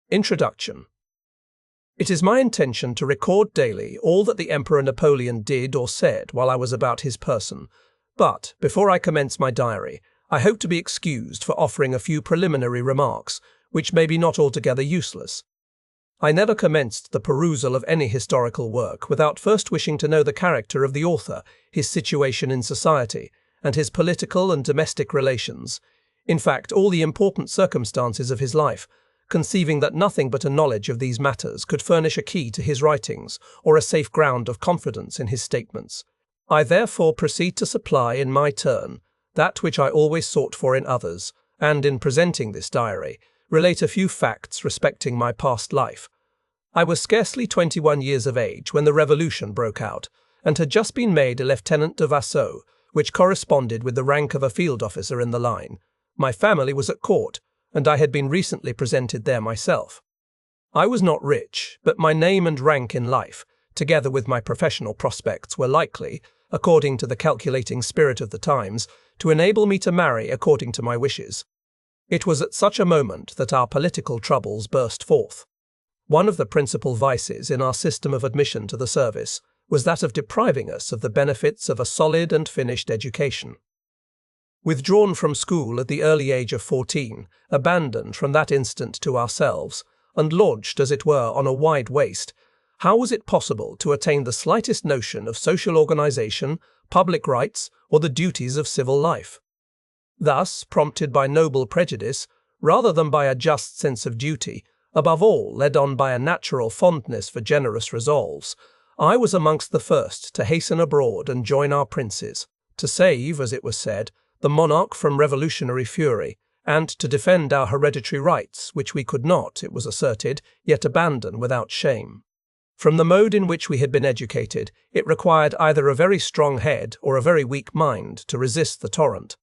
Introduction. It is my intention to record daily all that the Emperor Napoleon did or said while I was about his person, but before I commence my diary, I hope to be excused for offering a few preliminary remarks, which may be not altogether useless. I never commenced the perusal of any historical work without first wishing to know the character of the author, his situation in society, and his political and domestic relations, in fact, all the important circumstances of his life, conceiving that nothing but a knowledge of these matters could furnish a key to his writings or a safe ground of confidence in his statements. I therefore proceed to supply in my turn that which I always sought for in others, and in presenting this diary, relate a few facts respecting my past life. I was scarcely 21 years of age when the Revolution broke out, and had just been made a lieutenant de vaisseau, which corresponded with the rank of a field officer in the line. My family was at court, and I had been recently presented there myself. I was not rich, but my name and rank in life, together with my professional prospects, were likely, according to the calculating spirit of the times, to enable me to marry according to my wishes. It was at such a moment that our political troubles burst forth. One of the principal vices in our system of admission to the service was that of depriving us of the benefits of a solid and finished education. Withdrawn from school at the early age of 14, abandoned from that instant to ourselves, and launched, as it were, on a wide waste, how was it possible to attain the slightest notion of social organization, public rights, or the duties of civil life? Thus, prompted by noble prejudice, rather than by a just sense of duty, above all led on by a natural fondness for generous resolves, I was amongst the first to hasten abroad and join our princes, to save, as it was said, the monarch from revolutionary fury, and to defend our hereditary rights, which we could not, it was asserted, yet abandon without shame. From the mode in which we had been educated, it required either a very strong head or a very weak mind to resist the torrent.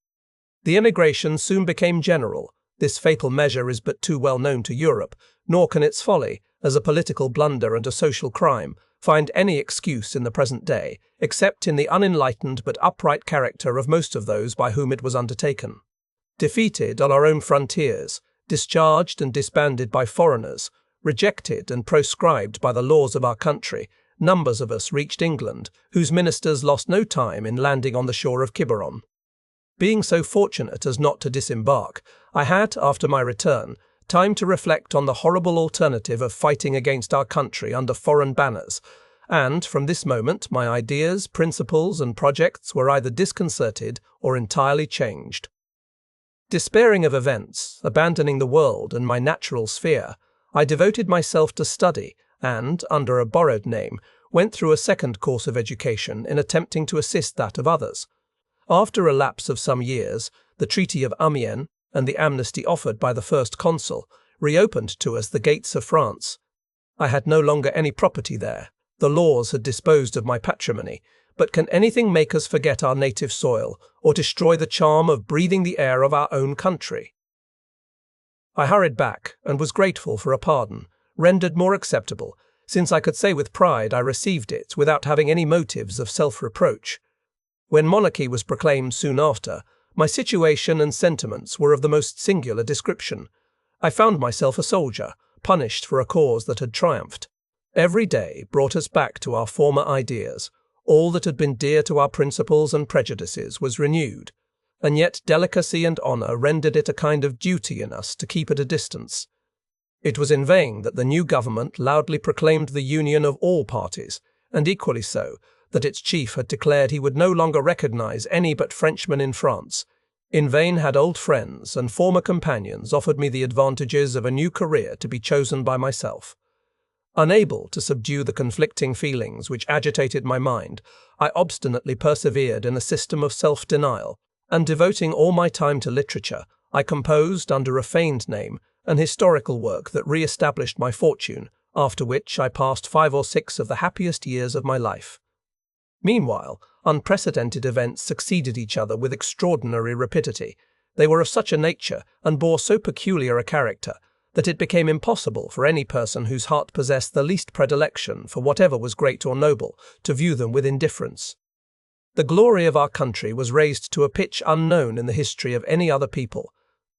The emigration soon became general. This fatal measure is but too well known to Europe, nor can its folly, as a political blunder and a social crime, find any excuse in the present day, except in the unenlightened but upright character of most of those by whom it was undertaken. Defeated on our own frontiers, discharged and disbanded by foreigners, rejected and proscribed by the laws of our country, numbers of us reached England, whose ministers lost no time in landing on the shore of Quiberon. Being so fortunate as not to disembark, I had, after my return, time to reflect on the horrible alternative of fighting against our country under foreign banners, and from this moment my ideas, principles, and projects were either disconcerted or entirely changed. Despairing of events, abandoning the world and my natural sphere, I devoted myself to study and, under a borrowed name, went through a second course of education in attempting to assist that of others. After a lapse of some years, the Treaty of Amiens and the amnesty offered by the first consul reopened to us the gates of France. I had no longer any property there. The laws had disposed of my patrimony, but can anything make us forget our native soil or destroy the charm of breathing the air of our own country? I hurried back and was grateful for a pardon, rendered more acceptable, since I could say with pride I received it without having any motives of self-reproach. When monarchy was proclaimed soon after, my situation and sentiments were of the most singular description. I found myself a soldier, punished for a cause that had triumphed. Every day brought us back to our former ideas. All that had been dear to our principles and prejudices was renewed, and yet delicacy and honour rendered it a kind of duty in us to keep at a distance. It was in vain that the new government loudly proclaimed the union of all parties, and equally so, that its chief had declared he would no longer recognize any but Frenchmen in France. In vain had old friends and former companions offered me the advantages of a new career to be chosen by myself. Unable to subdue the conflicting feelings which agitated my mind, I obstinately persevered in a system of self-denial, and devoting all my time to literature, I composed, under a feigned name, an historical work that re-established my fortune, after which I passed 5 or 6 of the happiest years of my life. Meanwhile, unprecedented events succeeded each other with extraordinary rapidity. They were of such a nature and bore so peculiar a character that it became impossible for any person whose heart possessed the least predilection for whatever was great or noble to view them with indifference. The glory of our country was raised to a pitch unknown in the history of any other people.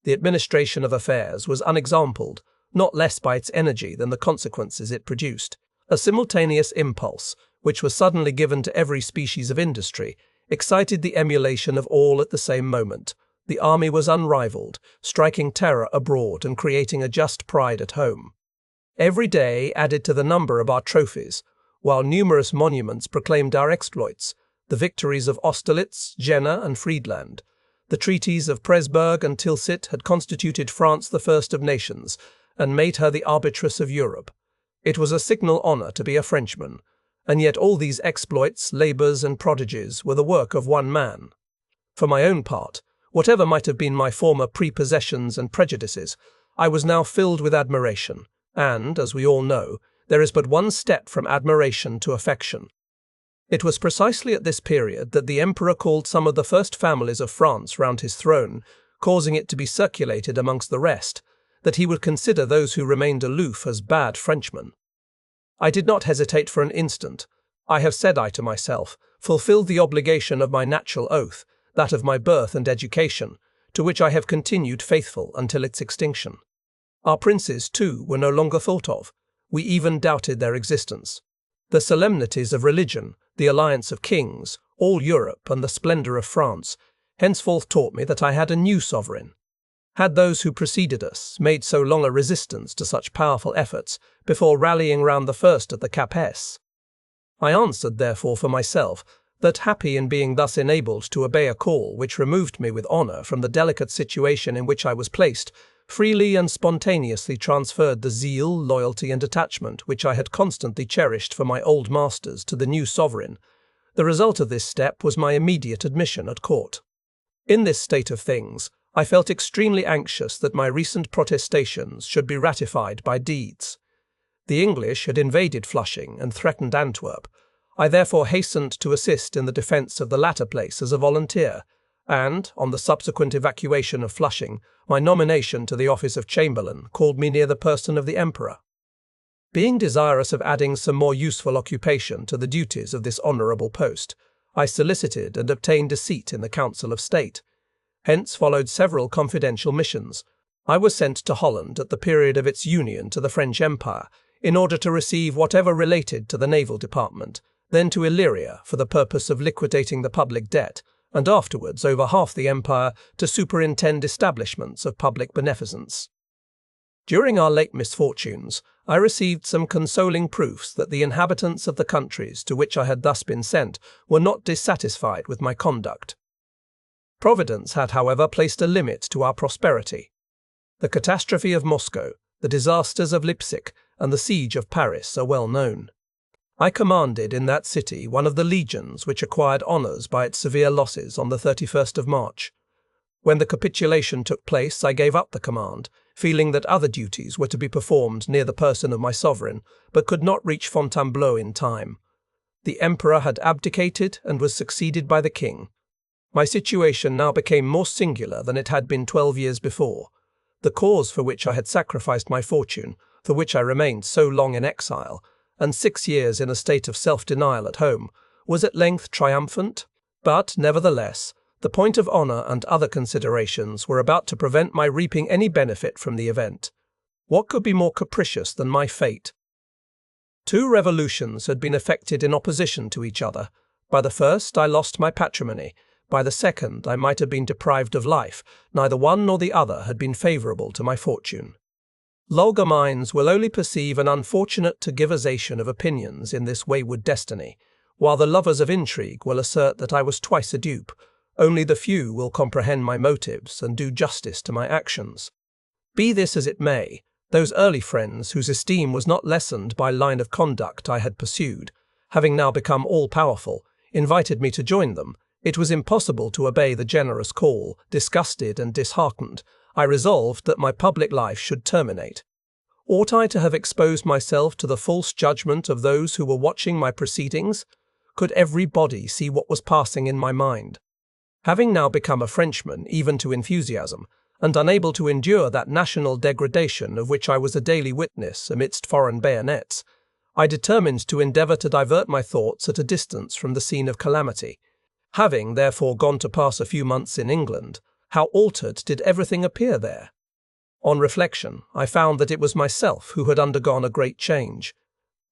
The administration of affairs was unexampled, not less by its energy than the consequences it produced. A simultaneous impulse, which was suddenly given to every species of industry, excited the emulation of all at the same moment. The army was unrivaled, striking terror abroad and creating a just pride at home. Every day added to the number of our trophies, while numerous monuments proclaimed our exploits, the victories of Austerlitz, Jena, and Friedland. The treaties of Presburg and Tilsit had constituted France the first of nations, and made her the arbitress of Europe. It was a signal honour to be a Frenchman, and yet all these exploits, labours, and prodigies were the work of one man. For my own part, whatever might have been my former prepossessions and prejudices, I was now filled with admiration, and, as we all know, there is but one step from admiration to affection. It was precisely at this period that the Emperor called some of the first families of France round his throne, causing it to be circulated amongst the rest, that he would consider those who remained aloof as bad Frenchmen. I did not hesitate for an instant. I have, said I to myself, fulfilled the obligation of my natural oath, that of my birth and education, to which I have continued faithful until its extinction. Our princes, too, were no longer thought of. We even doubted their existence. The solemnities of religion, the alliance of kings, all Europe, and the splendour of France, henceforth taught me that I had a new sovereign. Had those who preceded us made so long a resistance to such powerful efforts before rallying round the first at the Capes? I answered, therefore, for myself, that happy in being thus enabled to obey a call which removed me with honour from the delicate situation in which I was placed, freely and spontaneously transferred the zeal, loyalty, and attachment which I had constantly cherished for my old masters to the new sovereign. The result of this step was my immediate admission at court. In this state of things, I felt extremely anxious that my recent protestations should be ratified by deeds. The English had invaded Flushing and threatened Antwerp. I therefore hastened to assist in the defence of the latter place as a volunteer, and, on the subsequent evacuation of Flushing, my nomination to the office of Chamberlain called me near the person of the Emperor. Being desirous of adding some more useful occupation to the duties of this honourable post, I solicited and obtained a seat in the Council of State. Hence followed several confidential missions. I was sent to Holland at the period of its union to the French Empire, in order to receive whatever related to the naval department, then to Illyria for the purpose of liquidating the public debt, and afterwards over half the empire to superintend establishments of public beneficence. During our late misfortunes, I received some consoling proofs that the inhabitants of the countries to which I had thus been sent were not dissatisfied with my conduct. Providence had, however, placed a limit to our prosperity. The catastrophe of Moscow, the disasters of Leipzig, and the siege of Paris are well known. I commanded in that city one of the legions which acquired honours by its severe losses on the 31st of March. When the capitulation took place, I gave up the command, feeling that other duties were to be performed near the person of my sovereign, but could not reach Fontainebleau in time. The Emperor had abdicated and was succeeded by the King. My situation now became more singular than it had been 12 years before. The cause for which I had sacrificed my fortune, for which I remained so long in exile, and 6 years in a state of self-denial at home, was at length triumphant, but, nevertheless, the point of honour and other considerations were about to prevent my reaping any benefit from the event. What could be more capricious than my fate? 2 revolutions had been effected in opposition to each other. By the first, I lost my patrimony. By the second, I might have been deprived of life. Neither one nor the other had been favourable to my fortune. Vulgar minds will only perceive an unfortunate tergiversation of opinions in this wayward destiny, while the lovers of intrigue will assert that I was twice a dupe. Only the few will comprehend my motives and do justice to my actions. Be this as it may, those early friends whose esteem was not lessened by line of conduct I had pursued, having now become all-powerful, invited me to join them. It was impossible to obey the generous call. Disgusted and disheartened, I resolved that my public life should terminate. Ought I to have exposed myself to the false judgment of those who were watching my proceedings? Could everybody see what was passing in my mind? Having now become a Frenchman even to enthusiasm, and unable to endure that national degradation of which I was a daily witness amidst foreign bayonets, I determined to endeavour to divert my thoughts at a distance from the scene of calamity. Having, therefore, gone to pass a few months in England, how altered did everything appear there! On reflection, I found that it was myself who had undergone a great change.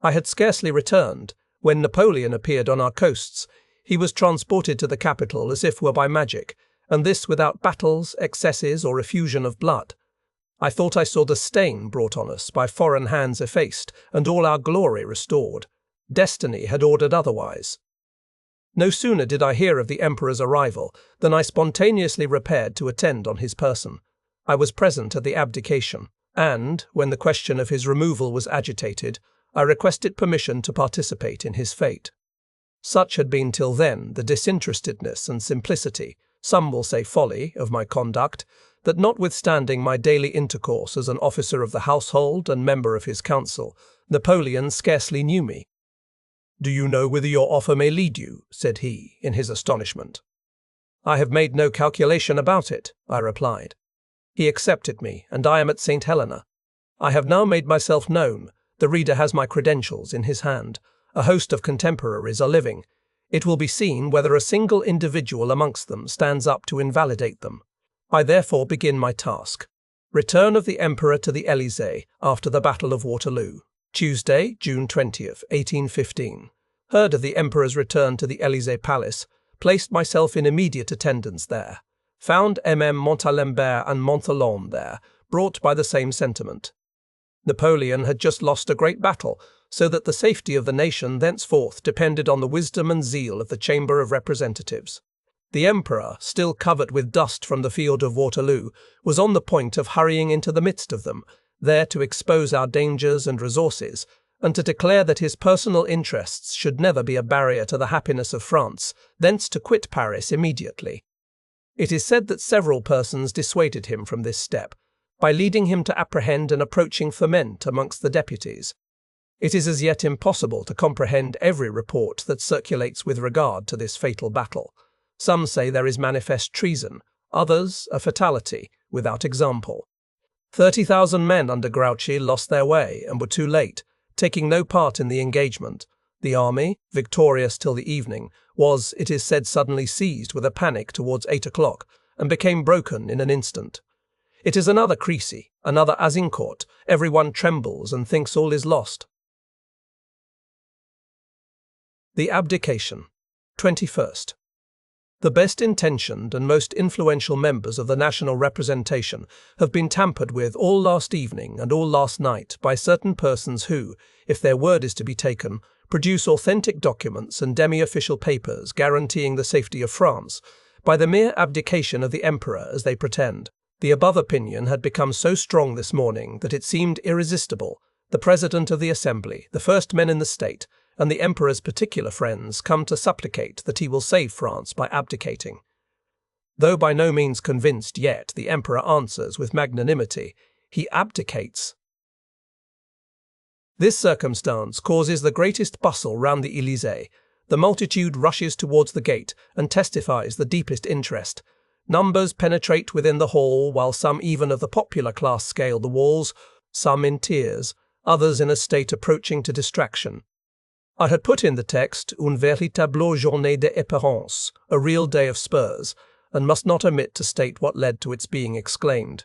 I had scarcely returned when Napoleon appeared on our coasts. He was transported to the capital as if were by magic, and this without battles, excesses, or effusion of blood. I thought I saw the stain brought on us by foreign hands effaced, and all our glory restored. Destiny had ordered otherwise. No sooner did I hear of the Emperor's arrival than I spontaneously repaired to attend on his person. I was present at the abdication, and, when the question of his removal was agitated, I requested permission to participate in his fate. Such had been till then the disinterestedness and simplicity, some will say folly, of my conduct, that notwithstanding my daily intercourse as an officer of the household and member of his council, Napoleon scarcely knew me. "Do you know whither your offer may lead you?" said he, in his astonishment. "I have made no calculation about it," I replied. "He accepted me, and I am at St. Helena. I have now made myself known. The reader has my credentials in his hand. A host of contemporaries are living. It will be seen whether a single individual amongst them stands up to invalidate them. I therefore begin my task. Return of the Emperor to the Élysée after the Battle of Waterloo. Tuesday, June 20th, 1815. Heard of the Emperor's return to the Élysée Palace. Placed myself in immediate attendance there. Found MM Montalembert and Montholon there, brought by the same sentiment. Napoleon had just lost a great battle, so that the safety of the nation thenceforth depended on the wisdom and zeal of the Chamber of Representatives. The Emperor, still covered with dust from the field of Waterloo, was on the point of hurrying into the midst of them, there to expose our dangers and resources, and to declare that his personal interests should never be a barrier to the happiness of France, thence to quit Paris immediately. It is said that several persons dissuaded him from this step, by leading him to apprehend an approaching ferment amongst the deputies. It is as yet impossible to comprehend every report that circulates with regard to this fatal battle. Some say there is manifest treason, others a fatality, without example. 30,000 men under Grouchy lost their way and were too late, taking no part in the engagement. The army, victorious till the evening, was, it is said, suddenly seized with a panic towards 8 o'clock, and became broken in an instant. It is another Crécy, another Azincourt. Everyone trembles and thinks all is lost. The Abdication. 21st. The best-intentioned and most influential members of the national representation have been tampered with all last evening and all last night by certain persons who, if their word is to be taken, produce authentic documents and demi-official papers guaranteeing the safety of France, by the mere abdication of the Emperor, as they pretend. The above opinion had become so strong this morning that it seemed irresistible. The President of the Assembly, the first men in the state, and the Emperor's particular friends come to supplicate that he will save France by abdicating. Though by no means convinced yet, the Emperor answers with magnanimity, he abdicates. This circumstance causes the greatest bustle round the Élysée. The multitude rushes towards the gate and testifies the deepest interest. Numbers penetrate within the hall, while some even of the popular class scale the walls, some in tears, others in a state approaching to distraction. I had put in the text une véritable journée d'espérance, a real day of spurs, and must not omit to state what led to its being exclaimed.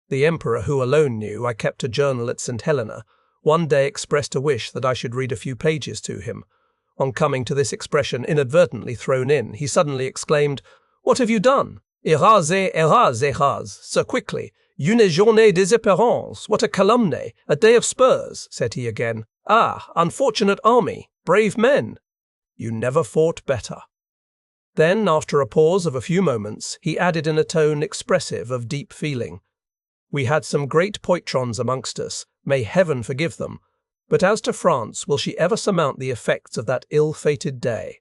The Emperor, who alone knew I kept a journal at St. Helena, one day expressed a wish that I should read a few pages to him. On coming to this expression inadvertently thrown in, he suddenly exclaimed, "What have you done? Erraz, so quickly. Une journée d'espérance, what a calumny, a day of spurs," said he again. "Ah, unfortunate army, brave men! You never fought better." Then, after a pause of a few moments, he added in a tone expressive of deep feeling, "We had some great poitrons amongst us, may Heaven forgive them, but as to France, will she ever surmount the effects of that ill-fated day?"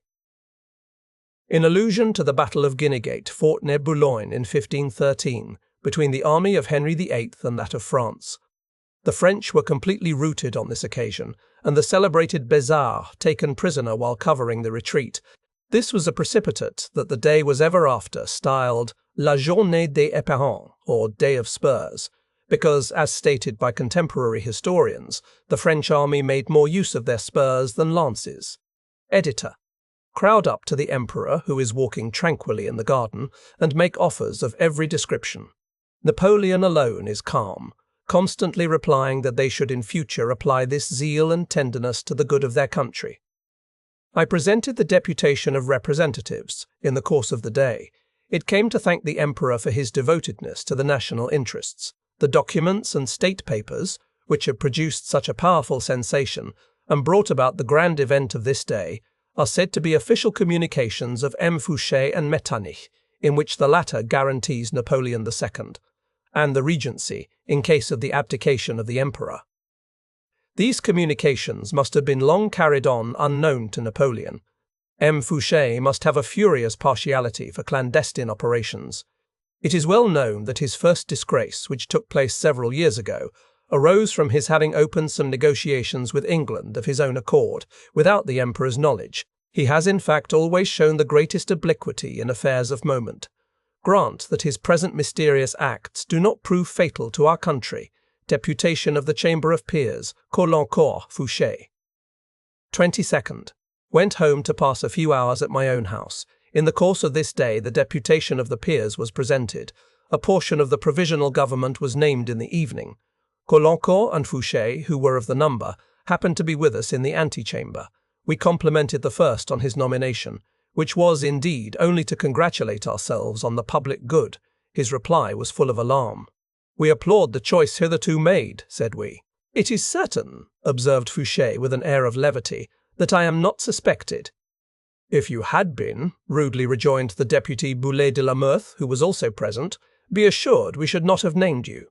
In allusion to the Battle of Guinegate, fought near Boulogne in 1513, between the army of Henry VIII and that of France. The French were completely routed on this occasion, and the celebrated Bézard taken prisoner while covering the retreat. This was a precipitate that the day was ever after styled La Journée des Éperons, or Day of Spurs, because, as stated by contemporary historians, the French army made more use of their spurs than lances. Editor. Crowd up to the Emperor, who is walking tranquilly in the garden, and make offers of every description. Napoleon alone is calm, constantly replying that they should in future apply this zeal and tenderness to the good of their country. I presented the deputation of representatives in the course of the day. It came to thank the Emperor for his devotedness to the national interests. The documents and state papers, which have produced such a powerful sensation and brought about the grand event of this day, are said to be official communications of M. Fouché and Metternich, in which the latter guarantees Napoleon II and the regency in case of the abdication of the Emperor. These communications must have been long carried on unknown to Napoleon. M. Fouché must have a furious partiality for clandestine operations. It is well known that his first disgrace, which took place several years ago, arose from his having opened some negotiations with England of his own accord, without the Emperor's knowledge. He has in fact always shown the greatest obliquity in affairs of moment. Grant that his present mysterious acts do not prove fatal to our country. Deputation of the Chamber of Peers, Caulaincourt, Fouché. 22nd. Went home to pass a few hours at my own house. In the course of this day the deputation of the peers was presented. A portion of the provisional government was named in the evening. Caulaincourt and Fouché, who were of the number, happened to be with us in the antechamber. We complimented the first on his nomination, which was, indeed, only to congratulate ourselves on the public good. His reply was full of alarm. "We applaud the choice hitherto made," said we. "It is certain," observed Fouché with an air of levity, "that I am not suspected." "If you had been," rudely rejoined the deputy Boulet de la Meurthe, who was also present, "be assured we should not have named you."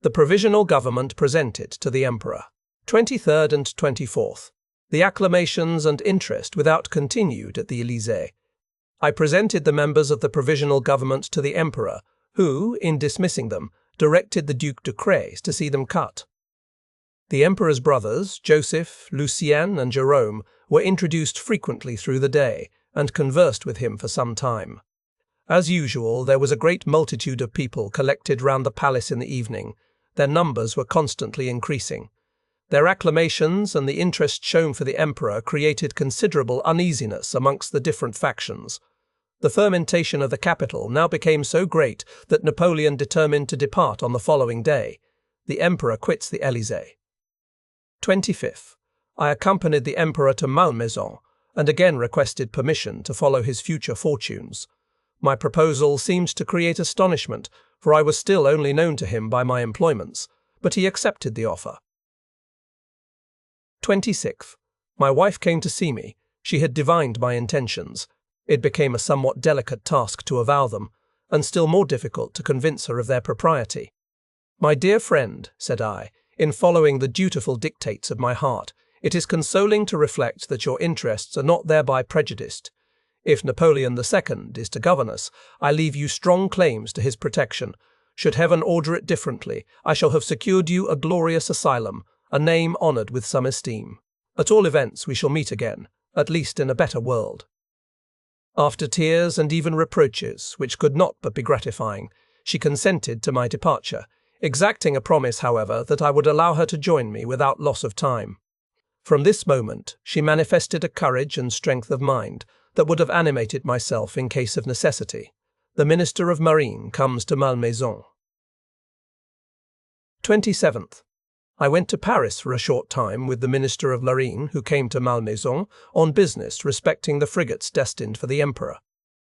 The provisional government presented to the Emperor. 23rd and 24th. The acclamations and interest without continued at the Élysée. I presented the members of the provisional government to the Emperor, who, in dismissing them, directed the Duc de Crès to see them cut. The Emperor's brothers, Joseph, Lucien, and Jerome, were introduced frequently through the day, and conversed with him for some time. As usual, there was a great multitude of people collected round the palace in the evening. Their numbers were constantly increasing. Their acclamations and the interest shown for the Emperor created considerable uneasiness amongst the different factions. The fermentation of the capital now became so great that Napoleon determined to depart on the following day. The Emperor quits the Élysée. 25th. I accompanied the Emperor to Malmaison, and again requested permission to follow his future fortunes. My proposal seemed to create astonishment, for I was still only known to him by my employments, but he accepted the offer. 26th. My wife came to see me. She had divined my intentions. It became a somewhat delicate task to avow them, and still more difficult to convince her of their propriety. "My dear friend," said I, "in following the dutiful dictates of my heart, it is consoling to reflect that your interests are not thereby prejudiced. If Napoleon II is to govern us, I leave you strong claims to his protection. Should heaven order it differently, I shall have secured you a glorious asylum, a name honoured with some esteem. At all events, we shall meet again, at least in a better world." After tears and even reproaches, which could not but be gratifying, she consented to my departure, exacting a promise, however, that I would allow her to join me without loss of time. From this moment, she manifested a courage and strength of mind that would have animated myself in case of necessity. The Minister of Marine comes to Malmaison. 27th. I went to Paris for a short time with the Minister of Marine, who came to Malmaison on business respecting the frigates destined for the Emperor.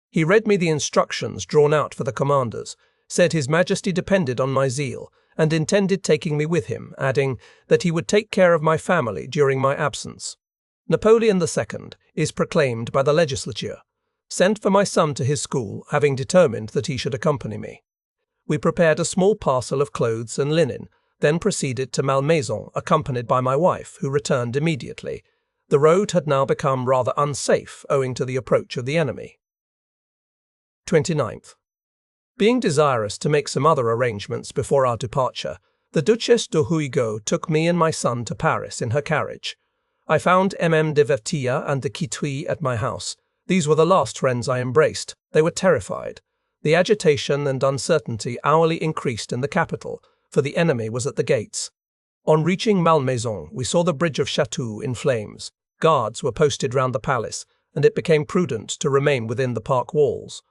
He read me the instructions drawn out for the commanders, said His Majesty depended on my zeal, and intended taking me with him, adding that he would take care of my family during my absence. Napoleon II is proclaimed by the legislature. Sent for my son to his school, having determined that he should accompany me. We prepared a small parcel of clothes and linen, then proceeded to Malmaison, accompanied by my wife, who returned immediately. The road had now become rather unsafe, owing to the approach of the enemy. 29th. Being desirous to make some other arrangements before our departure, the Duchesse de Huigot took me and my son to Paris in her carriage. I found MM de Vertilla and de Quitry at my house. These were the last friends I embraced. They were terrified. The agitation and uncertainty hourly increased in the capital, for the enemy was at the gates. On reaching Malmaison, we saw the bridge of Chateau in flames. Guards were posted round the palace, and it became prudent to remain within the park walls.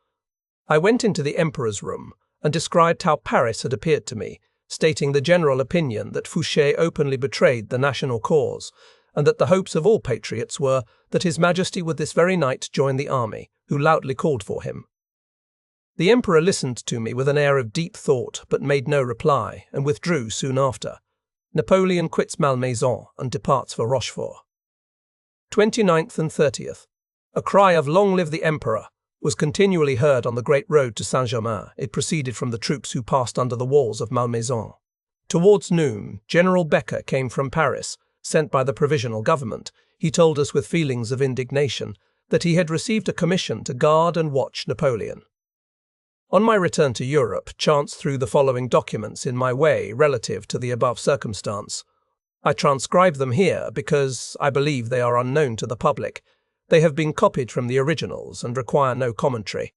I went into the Emperor's room, and described how Paris had appeared to me, stating the general opinion that Fouché openly betrayed the national cause, and that the hopes of all patriots were that His Majesty would this very night join the army, who loudly called for him. The Emperor listened to me with an air of deep thought, but made no reply, and withdrew soon after. Napoleon quits Malmaison and departs for Rochefort. 29th and 30th. A cry of "Long live the Emperor!" was continually heard on the great road to Saint-Germain. It proceeded from the troops who passed under the walls of Malmaison. Towards noon, General Becker came from Paris, sent by the Provisional Government. He told us with feelings of indignation that he had received a commission to guard and watch Napoleon. On my return to Europe, chance threw the following documents in my way relative to the above circumstance. I transcribe them here because I believe they are unknown to the public. They have been copied from the originals and require no commentary.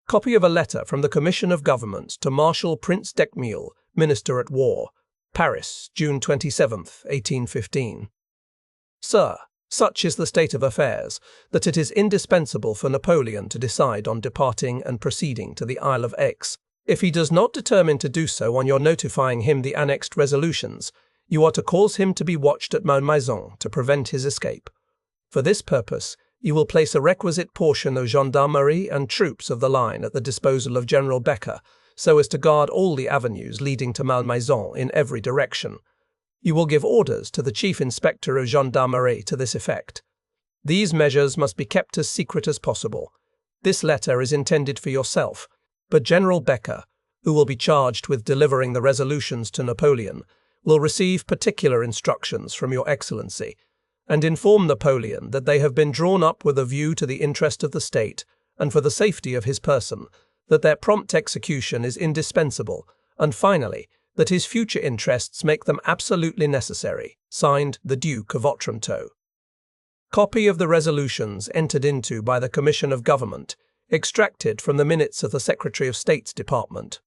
Copy of a letter from the Commission of Government to Marshal Prince d'Ecmule, Minister at War, Paris, June 27, 1815. Sir, such is the state of affairs that it is indispensable for Napoleon to decide on departing and proceeding to the Isle of Aix. If he does not determine to do so on your notifying him the annexed resolutions, you are to cause him to be watched at Malmaison to prevent his escape. For this purpose, you will place a requisite portion of gendarmerie and troops of the line at the disposal of General Becker, so as to guard all the avenues leading to Malmaison in every direction. You will give orders to the Chief Inspector of Gendarmerie to this effect. These measures must be kept as secret as possible. This letter is intended for yourself, but General Becker, who will be charged with delivering the resolutions to Napoleon, will receive particular instructions from your Excellency, and inform Napoleon that they have been drawn up with a view to the interest of the state and for the safety of his person, that their prompt execution is indispensable, and finally, that his future interests make them absolutely necessary. Signed, the Duke of Otranto. Copy of the resolutions entered into by the Commission of Government, extracted from the minutes of the Secretary of State's Department.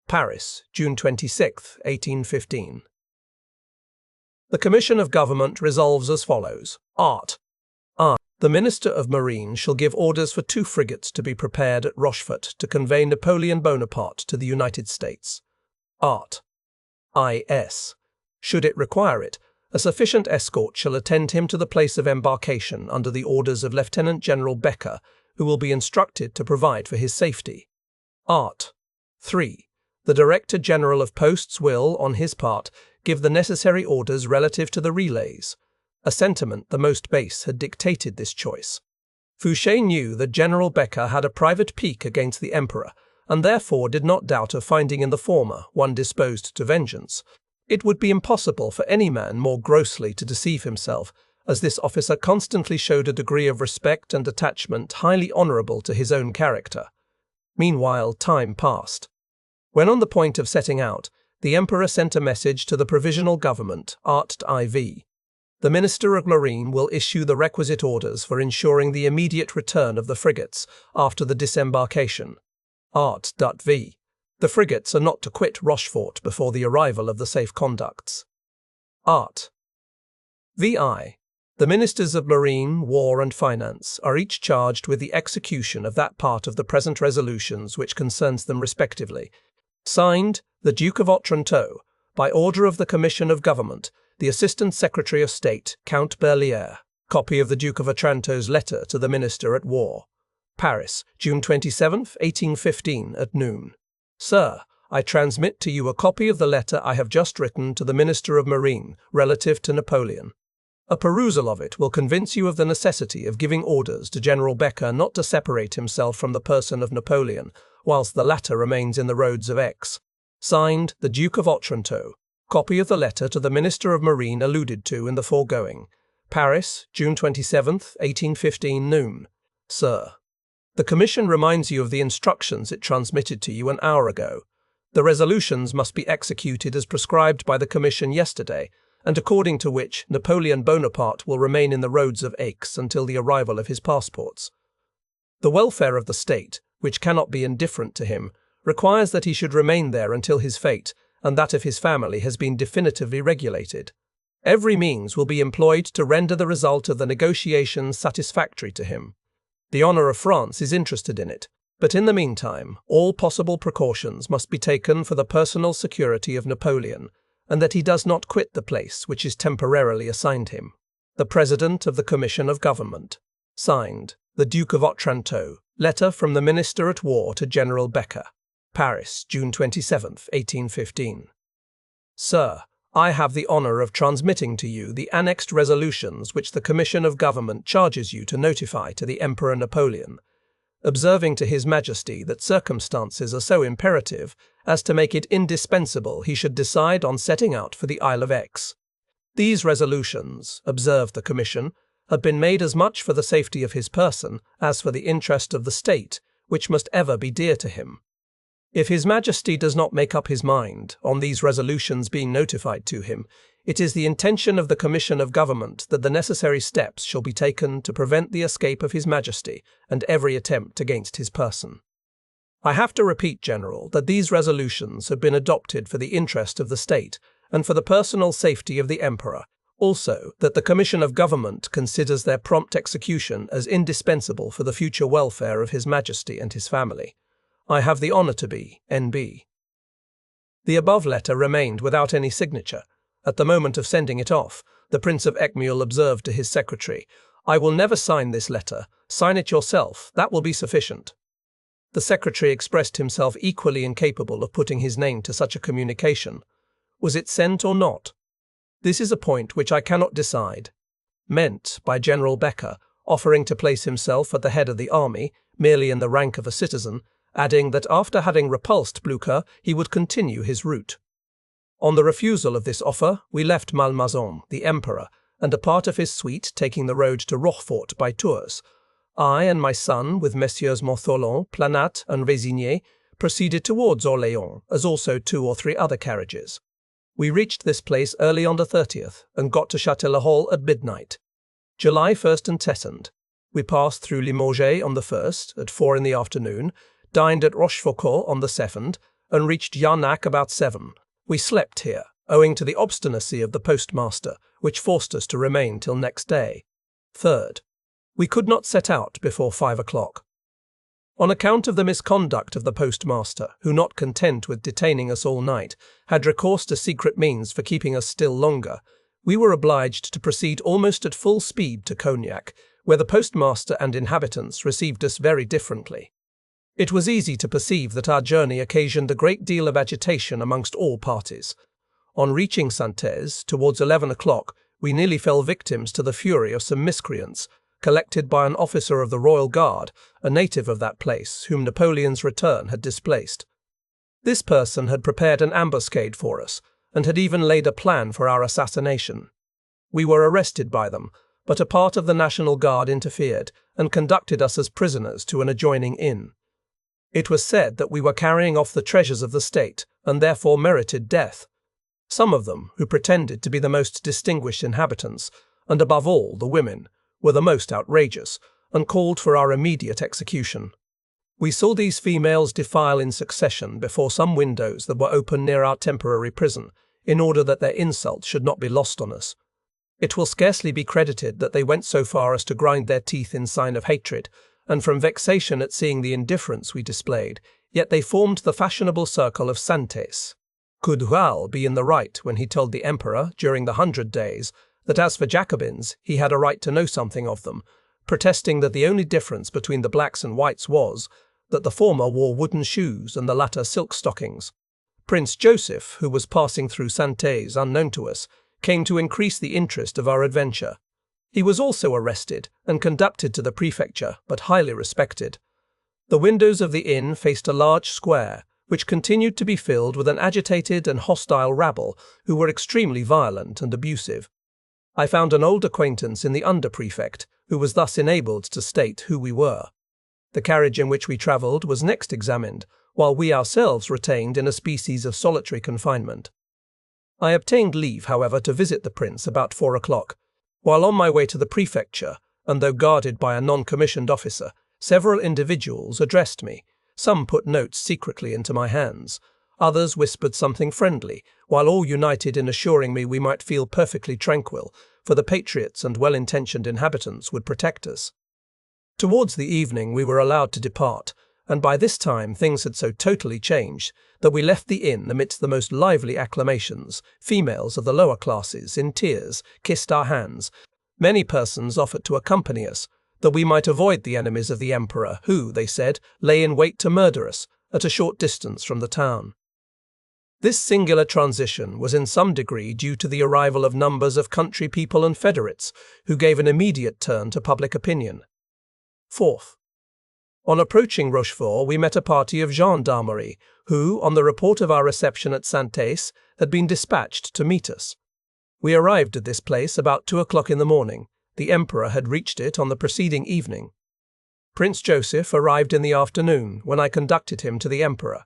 Paris, June 26, 1815. The Commission of Government resolves as follows. Art. The Minister of Marine shall give orders for 2 frigates to be prepared at Rochefort to convey Napoleon Bonaparte to the United States. Art. I.S. Should it require it, a sufficient escort shall attend him to the place of embarkation under the orders of Lieutenant General Becker, who will be instructed to provide for his safety. Art. 3. The Director General of Posts will, on his part, give the necessary orders relative to the relays. A sentiment the most base had dictated this choice. Fouché knew that General Becker had a private pique against the Emperor, and therefore did not doubt of finding in the former one disposed to vengeance. It would be impossible for any man more grossly to deceive himself, as this officer constantly showed a degree of respect and attachment highly honourable to his own character. Meanwhile, time passed. When on the point of setting out, the Emperor sent a message to the Provisional Government, Art. IV. The Minister of Marine will issue the requisite orders for ensuring the immediate return of the frigates after the disembarkation. Art. V. The frigates are not to quit Rochefort before the arrival of the safe conducts. Art. VI. The Ministers of Marine, War and Finance are each charged with the execution of that part of the present resolutions which concerns them respectively. Signed, the Duke of Otranto, by order of the Commission of Government, the Assistant Secretary of State, Count Berlier. Copy of the Duke of Otranto's letter to the Minister at War. Paris, June 27, 1815, at noon. Sir, I transmit to you a copy of the letter I have just written to the Minister of Marine relative to Napoleon. A perusal of it will convince you of the necessity of giving orders to General Becker not to separate himself from the person of Napoleon, whilst the latter remains in the roads of Aix. Signed, the Duke of Otranto. Copy of the letter to the Minister of Marine alluded to in the foregoing. Paris, June 27, 1815, noon. Sir, the Commission reminds you of the instructions it transmitted to you an hour ago. The resolutions must be executed as prescribed by the Commission yesterday, and according to which Napoleon Bonaparte will remain in the roads of Aix until the arrival of his passports. The welfare of the state, which cannot be indifferent to him, requires that he should remain there until his fate, and that of his family, has been definitively regulated. Every means will be employed to render the result of the negotiations satisfactory to him. The honour of France is interested in it. But in the meantime, all possible precautions must be taken for the personal security of Napoleon, and that he does not quit the place which is temporarily assigned him. The President of the Commission of Government. Signed, the Duke of Otranto. Letter from the Minister at War to General Becker. Paris, June 27, 1815. Sir, I have the honour of transmitting to you the annexed resolutions which the Commission of Government charges you to notify to the Emperor Napoleon, observing to His Majesty that circumstances are so imperative as to make it indispensable he should decide on setting out for the Isle of Aix. These resolutions, observed the Commission, have been made as much for the safety of his person as for the interest of the state, which must ever be dear to him. If His Majesty does not make up his mind on these resolutions being notified to him, it is the intention of the Commission of Government that the necessary steps shall be taken to prevent the escape of His Majesty and every attempt against his person. I have to repeat, General, that these resolutions have been adopted for the interest of the state and for the personal safety of the Emperor, also that the Commission of Government considers their prompt execution as indispensable for the future welfare of His Majesty and his family. I have the honour to be, N.B. The above letter remained without any signature. At the moment of sending it off, the Prince of Eckmühl observed to his secretary, "I will never sign this letter. Sign it yourself. That will be sufficient." The secretary expressed himself equally incapable of putting his name to such a communication. Was it sent or not? This is a point which I cannot decide. Meant by General Becker, offering to place himself at the head of the army, merely in the rank of a citizen, adding that after having repulsed Blucher, he would continue his route. On the refusal of this offer, we left Malmaison, the Emperor, and a part of his suite taking the road to Rochefort by Tours. I and my son, with Messieurs Montholon, Planat, and Vésigné, proceeded towards Orléans, as also 2 or 3 other carriages. We reached this place early on the 30th, and got to Châtelet-le-Hall at midnight. July 1st and 2nd. We passed through Limoges on the 1st, at 4 in the afternoon, dined at Rochefoucauld on the 2nd, and reached Jarnac about 7. We slept here, owing to the obstinacy of the postmaster, which forced us to remain till next day. 3rd. We could not set out before 5 o'clock. On account of the misconduct of the postmaster, who, not content with detaining us all night, had recourse to secret means for keeping us still longer, we were obliged to proceed almost at full speed to Cognac, where the postmaster and inhabitants received us very differently. It was easy to perceive that our journey occasioned a great deal of agitation amongst all parties. On reaching Saintes, towards 11 o'clock, we nearly fell victims to the fury of some miscreants, collected by an officer of the Royal Guard, a native of that place, whom Napoleon's return had displaced. This person had prepared an ambuscade for us, and had even laid a plan for our assassination. We were arrested by them, but a part of the National Guard interfered, and conducted us as prisoners to an adjoining inn. It was said that we were carrying off the treasures of the state, and therefore merited death. Some of them, who pretended to be the most distinguished inhabitants, and above all the women, were the most outrageous, and called for our immediate execution. We saw these females defile in succession before some windows that were open near our temporary prison, in order that their insults should not be lost on us. It will scarcely be credited that they went so far as to grind their teeth in sign of hatred, and from vexation at seeing the indifference we displayed, yet they formed the fashionable circle of Saintes. Could Raoul be in the right when he told the Emperor, during the 100 Days, that as for Jacobins, he had a right to know something of them, protesting that the only difference between the blacks and whites was that the former wore wooden shoes and the latter silk stockings. Prince Joseph, who was passing through Saintes unknown to us, came to increase the interest of our adventure. He was also arrested and conducted to the prefecture, but highly respected. The windows of the inn faced a large square, which continued to be filled with an agitated and hostile rabble who were extremely violent and abusive. I found an old acquaintance in the under-prefect, who was thus enabled to state who we were. The carriage in which we travelled was next examined, while we ourselves retained in a species of solitary confinement. I obtained leave, however, to visit the prince about 4 o'clock. While on my way to the prefecture, and though guarded by a non-commissioned officer, several individuals addressed me. Some put notes secretly into my hands. Others whispered something friendly, while all united in assuring me we might feel perfectly tranquil, for the patriots and well-intentioned inhabitants would protect us. Towards the evening we were allowed to depart, and by this time things had so totally changed that we left the inn amidst the most lively acclamations. Females of the lower classes, in tears, kissed our hands. Many persons offered to accompany us, that we might avoid the enemies of the emperor, who, they said, lay in wait to murder us at a short distance from the town. This singular transition was in some degree due to the arrival of numbers of country people and federates, who gave an immediate turn to public opinion. Fourth, on approaching Rochefort, we met a party of gendarmerie, who, on the report of our reception at Saint-Ace, had been dispatched to meet us. We arrived at this place about 2 o'clock in the morning. The emperor had reached it on the preceding evening. Prince Joseph arrived in the afternoon, when I conducted him to the emperor.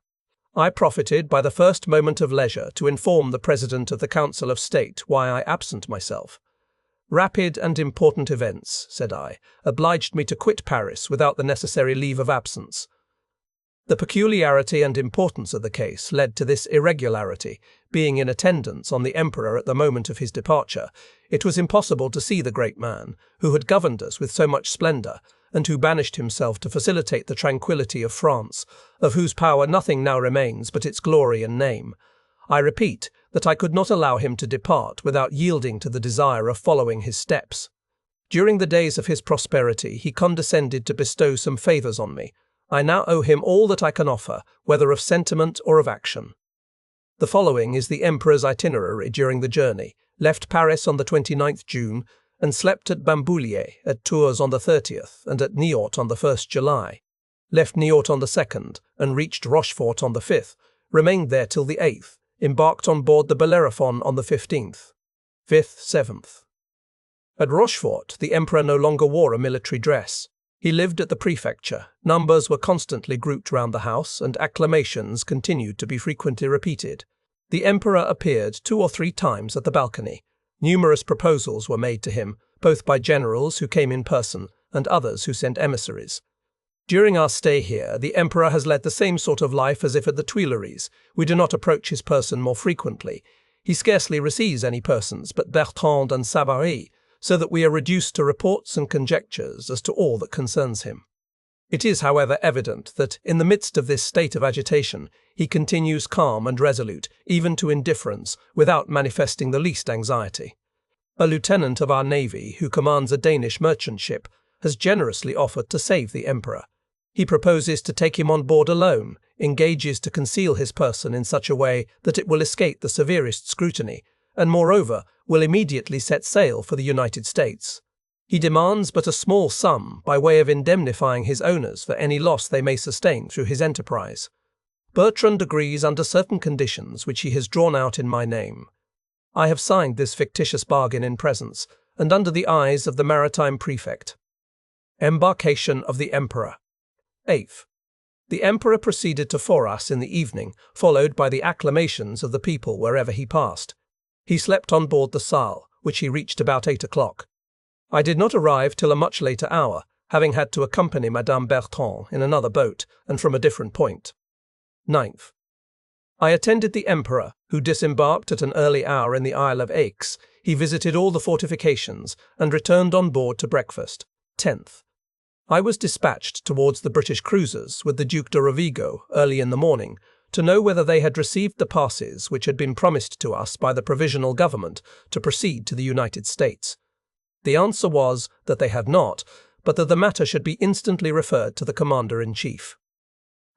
I profited by the first moment of leisure to inform the President of the Council of State why I absent myself. Rapid and important events, said I, obliged me to quit Paris without the necessary leave of absence. The peculiarity and importance of the case led to this irregularity. Being in attendance on the emperor at the moment of his departure, it was impossible to see the great man, who had governed us with so much splendour, and who banished himself to facilitate the tranquillity of France, of whose power nothing now remains but its glory and name. I repeat that I could not allow him to depart without yielding to the desire of following his steps. During the days of his prosperity, he condescended to bestow some favours on me. I now owe him all that I can offer, whether of sentiment or of action. The following is the emperor's itinerary during the journey. Left Paris on the 29th June, and slept at Bamboulier, at Tours on the 30th, and at Niort on the 1st July. Left Niort on the 2nd, and reached Rochefort on the 5th, remained there till the 8th, embarked on board the Bellerophon on the 15th. 5th, 7th. At Rochefort, the emperor no longer wore a military dress. He lived at the prefecture. Numbers were constantly grouped round the house, and acclamations continued to be frequently repeated. The emperor appeared 2 or 3 times at the balcony. Numerous proposals were made to him, both by generals who came in person and others who sent emissaries. During our stay here, the emperor has led the same sort of life as if at the Tuileries. We do not approach his person more frequently. He scarcely receives any persons but Bertrand and Savary, so that we are reduced to reports and conjectures as to all that concerns him. It is, however, evident that, in the midst of this state of agitation, he continues calm and resolute, even to indifference, without manifesting the least anxiety. A lieutenant of our navy, who commands a Danish merchant ship, has generously offered to save the emperor. He proposes to take him on board alone, engages to conceal his person in such a way that it will escape the severest scrutiny, and, moreover, will immediately set sail for the United States. He demands but a small sum by way of indemnifying his owners for any loss they may sustain through his enterprise. Bertrand agrees under certain conditions which he has drawn out in my name. I have signed this fictitious bargain in presence, and under the eyes of the maritime prefect. Embarkation of the Emperor. 8th. The Emperor proceeded to Foras in the evening, followed by the acclamations of the people wherever he passed. He slept on board the Salle, which he reached about 8 o'clock. I did not arrive till a much later hour, having had to accompany Madame Bertrand in another boat, and from a different point. 9th. I attended the Emperor, who disembarked at an early hour in the Isle of Aix. He visited all the fortifications, and returned on board to breakfast. 10th. I was dispatched towards the British cruisers with the Duc de Rovigo early in the morning, to know whether they had received the passes which had been promised to us by the Provisional Government to proceed to the United States. The answer was that they had not, but that the matter should be instantly referred to the Commander-in-Chief.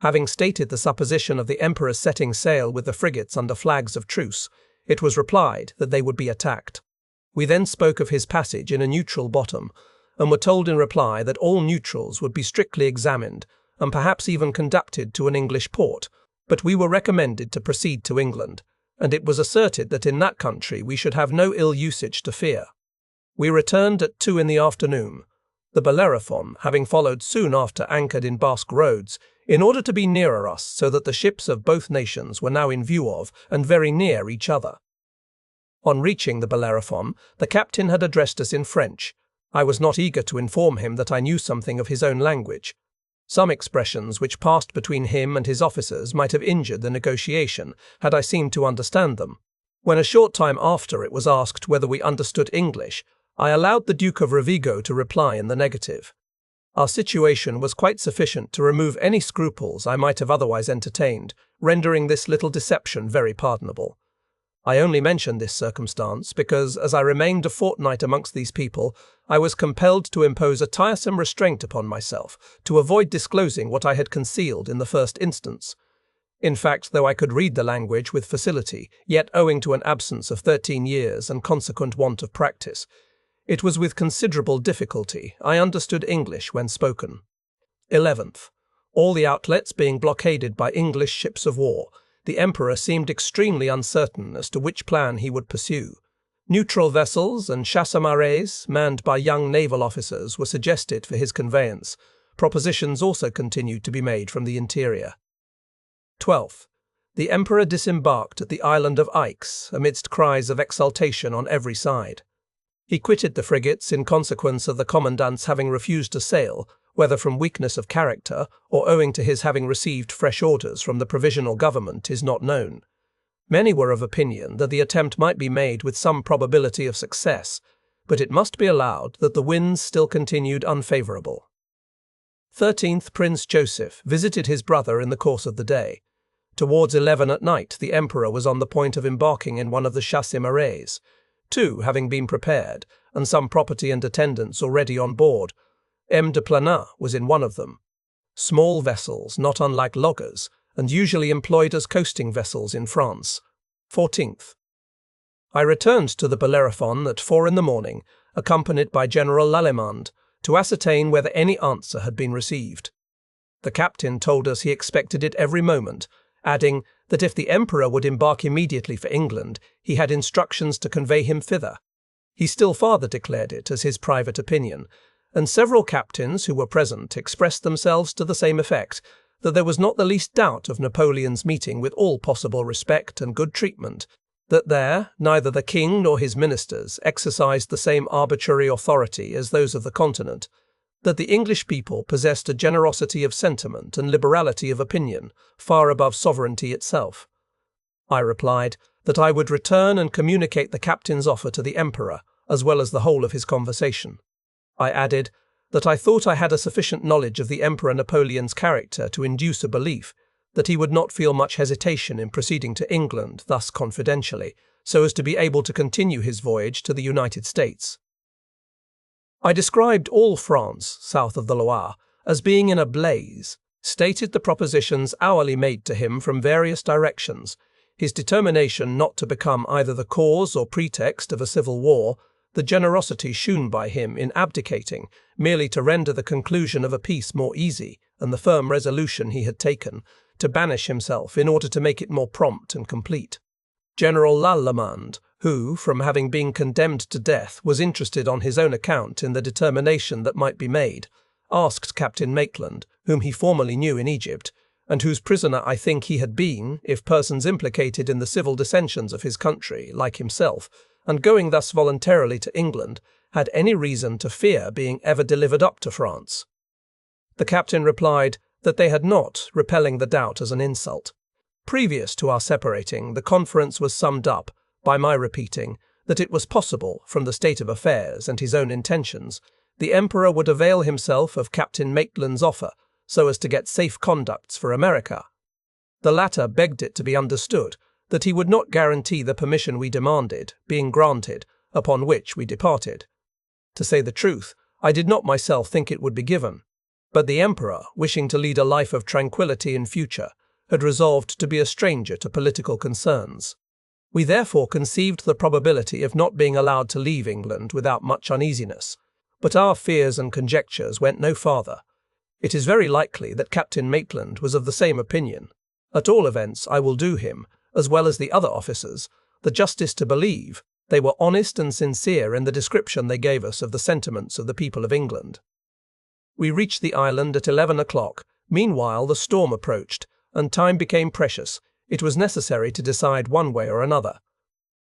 Having stated the supposition of the Emperor's setting sail with the frigates under flags of truce, it was replied that they would be attacked. We then spoke of his passage in a neutral bottom, and were told in reply that all neutrals would be strictly examined, and perhaps even conducted to an English port, but we were recommended to proceed to England, and it was asserted that in that country we should have no ill usage to fear. We returned at 2 in the afternoon, the Bellerophon having followed soon after anchored in Basque Roads, in order to be nearer us, so that the ships of both nations were now in view of and very near each other. On reaching the Bellerophon, the captain had addressed us in French. I was not eager to inform him that I knew something of his own language. Some expressions which passed between him and his officers might have injured the negotiation, had I seemed to understand them. When a short time after it was asked whether we understood English, I allowed the Duke of Rovigo to reply in the negative. Our situation was quite sufficient to remove any scruples I might have otherwise entertained, rendering this little deception very pardonable. I only mention this circumstance because, as I remained a fortnight amongst these people, I was compelled to impose a tiresome restraint upon myself to avoid disclosing what I had concealed in the first instance. In fact, though I could read the language with facility, yet owing to an absence of 13 years and consequent want of practice, it was with considerable difficulty I understood English when spoken. 11th. All the outlets being blockaded by English ships of war, the Emperor seemed extremely uncertain as to which plan he would pursue. Neutral vessels and chasse-marées, manned by young naval officers, were suggested for his conveyance. Propositions also continued to be made from the interior. 12th. The Emperor disembarked at the island of Aix amidst cries of exultation on every side. He quitted the frigates in consequence of the commandants having refused to sail, whether from weakness of character or owing to his having received fresh orders from the provisional government is not known. Many were of opinion that the attempt might be made with some probability of success, but it must be allowed that the winds still continued unfavourable. 13th. Prince Joseph visited his brother in the course of the day. Towards 11 at night, the Emperor was on the point of embarking in one of the chasse-marées. 2 having been prepared, and some property and attendants already on board. M. de Planat was in one of them. Small vessels, not unlike loggers, and usually employed as coasting vessels in France. 14th. I returned to the Bellerophon at 4 in the morning, accompanied by General Lallemande, to ascertain whether any answer had been received. The captain told us he expected it every moment, adding that if the Emperor would embark immediately for England, he had instructions to convey him thither. He still farther declared it as his private opinion, and several captains who were present expressed themselves to the same effect, that there was not the least doubt of Napoleon's meeting with all possible respect and good treatment, that there neither the king nor his ministers exercised the same arbitrary authority as those of the continent, that the English people possessed a generosity of sentiment and liberality of opinion far above sovereignty itself. I replied that I would return and communicate the captain's offer to the Emperor, as well as the whole of his conversation. I added that I thought I had a sufficient knowledge of the Emperor Napoleon's character to induce a belief that he would not feel much hesitation in proceeding to England thus confidentially, so as to be able to continue his voyage to the United States. I described all France, south of the Loire, as being in a blaze, stated the propositions hourly made to him from various directions, his determination not to become either the cause or pretext of a civil war, the generosity shewn by him in abdicating, merely to render the conclusion of a peace more easy, and the firm resolution he had taken, to banish himself in order to make it more prompt and complete. General Lallemande, who, from having been condemned to death, was interested on his own account in the determination that might be made, asked Captain Maitland, whom he formerly knew in Egypt, and whose prisoner I think he had been, if persons implicated in the civil dissensions of his country, like himself, and going thus voluntarily to England, had any reason to fear being ever delivered up to France. The captain replied that they had not, repelling the doubt as an insult. Previous to our separating, the conference was summed up by my repeating that it was possible, from the state of affairs and his own intentions, the Emperor would avail himself of Captain Maitland's offer so as to get safe conducts for America. The latter begged it to be understood that he would not guarantee the permission we demanded being granted, upon which we departed. To say the truth, I did not myself think it would be given, but the Emperor, wishing to lead a life of tranquillity in future, had resolved to be a stranger to political concerns. We therefore conceived the probability of not being allowed to leave England without much uneasiness, but our fears and conjectures went no farther. It is very likely that Captain Maitland was of the same opinion. At all events, I will do him, as well as the other officers, the justice to believe they were honest and sincere in the description they gave us of the sentiments of the people of England. We reached the island at 11 o'clock. Meanwhile, the storm approached, and time became precious. It was necessary to decide one way or another.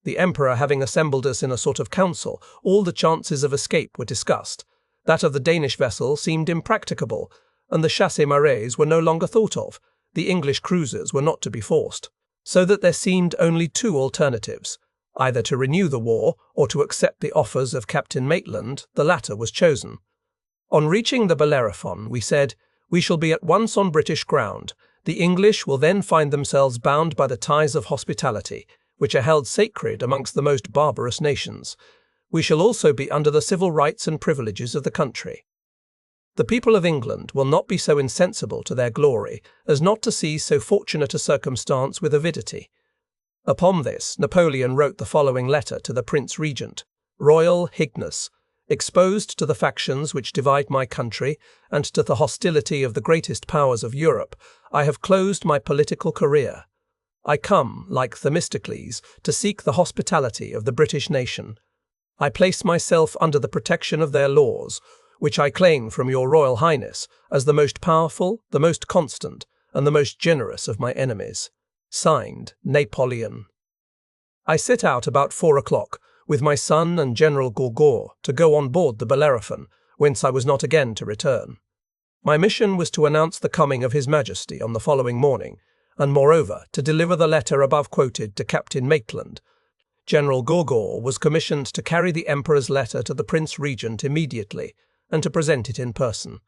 The Emperor having assembled us in a sort of council, all the chances of escape were discussed. That of the Danish vessel seemed impracticable, and the chasse-marées were no longer thought of. The English cruisers were not to be forced, so that there seemed only 2 alternatives, either to renew the war or to accept the offers of Captain Maitland. The latter was chosen. On reaching the Bellerophon, we said, "We shall be at once on British ground. The English will then find themselves bound by the ties of hospitality, which are held sacred amongst the most barbarous nations. We shall also be under the civil rights and privileges of the country. The people of England will not be so insensible to their glory as not to seize so fortunate a circumstance with avidity." Upon this, Napoleon wrote the following letter to the Prince Regent: "Royal Highness, exposed to the factions which divide my country and to the hostility of the greatest powers of Europe, I have closed my political career. I come, like Themistocles, to seek the hospitality of the British nation. I place myself under the protection of their laws, which I claim from your Royal Highness as the most powerful, the most constant, and the most generous of my enemies. Signed, Napoleon." I set out about 4 o'clock, with my son and General Gourgaud, to go on board the Bellerophon, whence I was not again to return. My mission was to announce the coming of His Majesty on the following morning, and moreover to deliver the letter above quoted to Captain Maitland. General Gourgaud was commissioned to carry the Emperor's letter to the Prince Regent immediately, and to present it in person.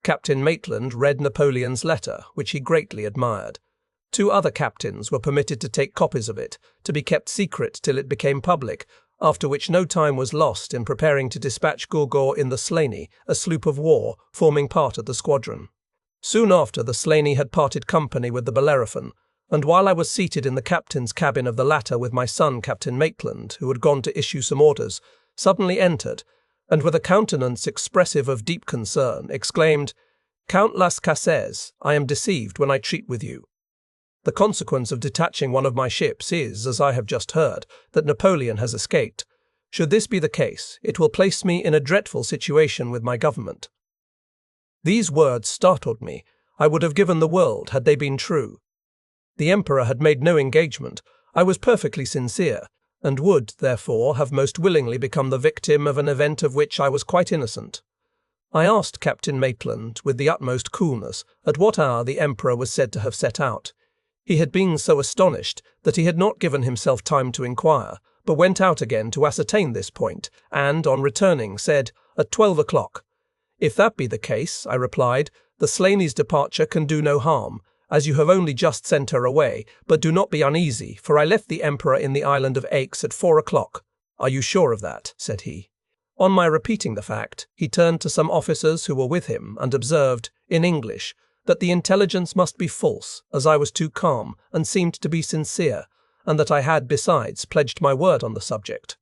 Captain Maitland read Napoleon's letter, which he greatly admired. 2 other captains were permitted to take copies of it, to be kept secret till it became public, after which no time was lost in preparing to dispatch Gourgaud in the Slaney, a sloop of war forming part of the squadron. Soon after, the Slaney had parted company with the Bellerophon, and while I was seated in the captain's cabin of the latter with my son Captain Maitland, who had gone to issue some orders, suddenly entered, and with a countenance expressive of deep concern, exclaimed, "Count Las Cases, I am deceived when I treat with you. The consequence of detaching one of my ships is, as I have just heard, that Napoleon has escaped. Should this be the case, it will place me in a dreadful situation with my government." These words startled me. I would have given the world had they been true. The Emperor had made no engagement. I was perfectly sincere, and would, therefore, have most willingly become the victim of an event of which I was quite innocent. I asked Captain Maitland, with the utmost coolness, at what hour the Emperor was said to have set out. He had been so astonished that he had not given himself time to inquire, but went out again to ascertain this point, and, on returning, said, "At 12 o'clock. "If that be the case," I replied, "the Slaney's departure can do no harm, as you have only just sent her away, but do not be uneasy, for I left the Emperor in the island of Aix at 4 o'clock. "Are you sure of that?" said he. On my repeating the fact, he turned to some officers who were with him and observed, in English, that the intelligence must be false, as I was too calm and seemed to be sincere, and that I had, besides, pledged my word on the subject.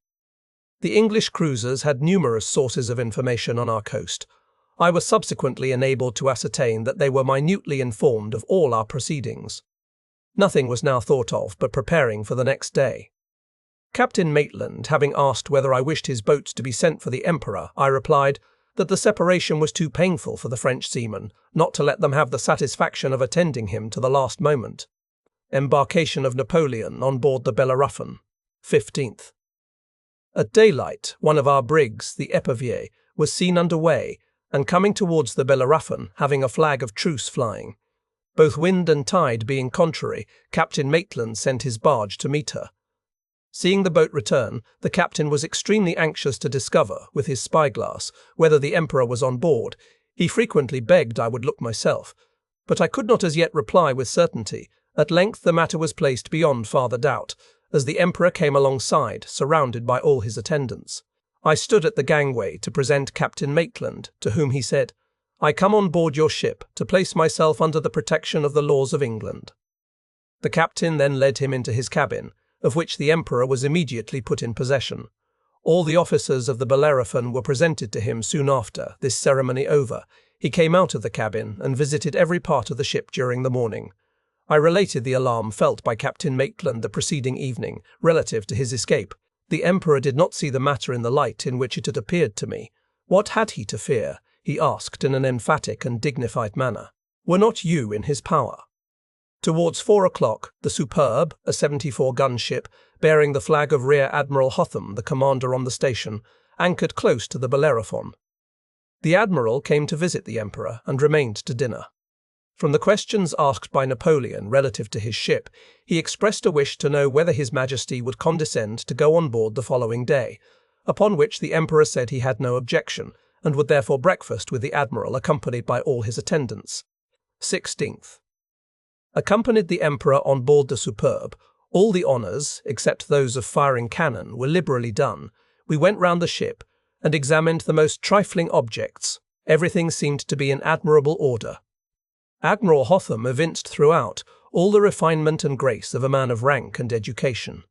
The English cruisers had numerous sources of information on our coast. I was subsequently enabled to ascertain that they were minutely informed of all our proceedings. Nothing was now thought of but preparing for the next day. Captain Maitland having asked whether I wished his boats to be sent for the Emperor, I replied that the separation was too painful for the French seamen not to let them have the satisfaction of attending him to the last moment. Embarkation of Napoleon on board the Bellerophon. 15th. At daylight, one of our brigs, the Epervier, was seen under way, and coming towards the Bellerophon, having a flag of truce flying. Both wind and tide being contrary, Captain Maitland sent his barge to meet her. Seeing the boat return, the captain was extremely anxious to discover, with his spyglass, whether the Emperor was on board. He frequently begged I would look myself, but I could not as yet reply with certainty. At length the matter was placed beyond farther doubt, as the Emperor came alongside, surrounded by all his attendants. I stood at the gangway to present Captain Maitland, to whom he said, "I come on board your ship to place myself under the protection of the laws of England." The captain then led him into his cabin, of which the Emperor was immediately put in possession. All the officers of the Bellerophon were presented to him soon after, this ceremony over. He came out of the cabin and visited every part of the ship during the morning. I related the alarm felt by Captain Maitland the preceding evening, relative to his escape. The Emperor did not see the matter in the light in which it had appeared to me. What had he to fear? He asked in an emphatic and dignified manner. Were not you in his power? Towards 4 o'clock, the Superb, a 74-gun ship, bearing the flag of Rear Admiral Hotham, the commander on the station, anchored close to the Bellerophon. The Admiral came to visit the Emperor and remained to dinner. From the questions asked by Napoleon relative to his ship, he expressed a wish to know whether His Majesty would condescend to go on board the following day, upon which the Emperor said he had no objection, and would therefore breakfast with the admiral accompanied by all his attendants. 16th. Accompanied the emperor on board the Superbe. All the honours, except those of firing cannon, were liberally done. We went round the ship and examined the most trifling objects. Everything seemed to be in admirable order. Admiral Hotham evinced throughout all the refinement and grace of a man of rank and education.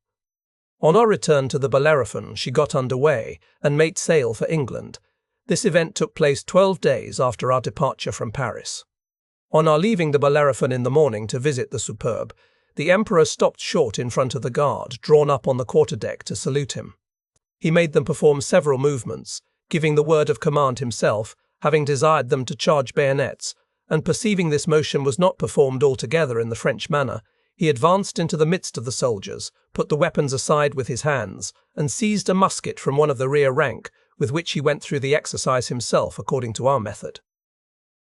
On our return to the Bellerophon, she got under way and made sail for England. This event took place 12 days after our departure from Paris. On our leaving the Bellerophon in the morning to visit the Superbe, the emperor stopped short in front of the guard, drawn up on the quarterdeck to salute him. He made them perform several movements, giving the word of command himself, having desired them to charge bayonets, and perceiving this motion was not performed altogether in the French manner, he advanced into the midst of the soldiers, put the weapons aside with his hands, and seized a musket from one of the rear rank, with which he went through the exercise himself according to our method.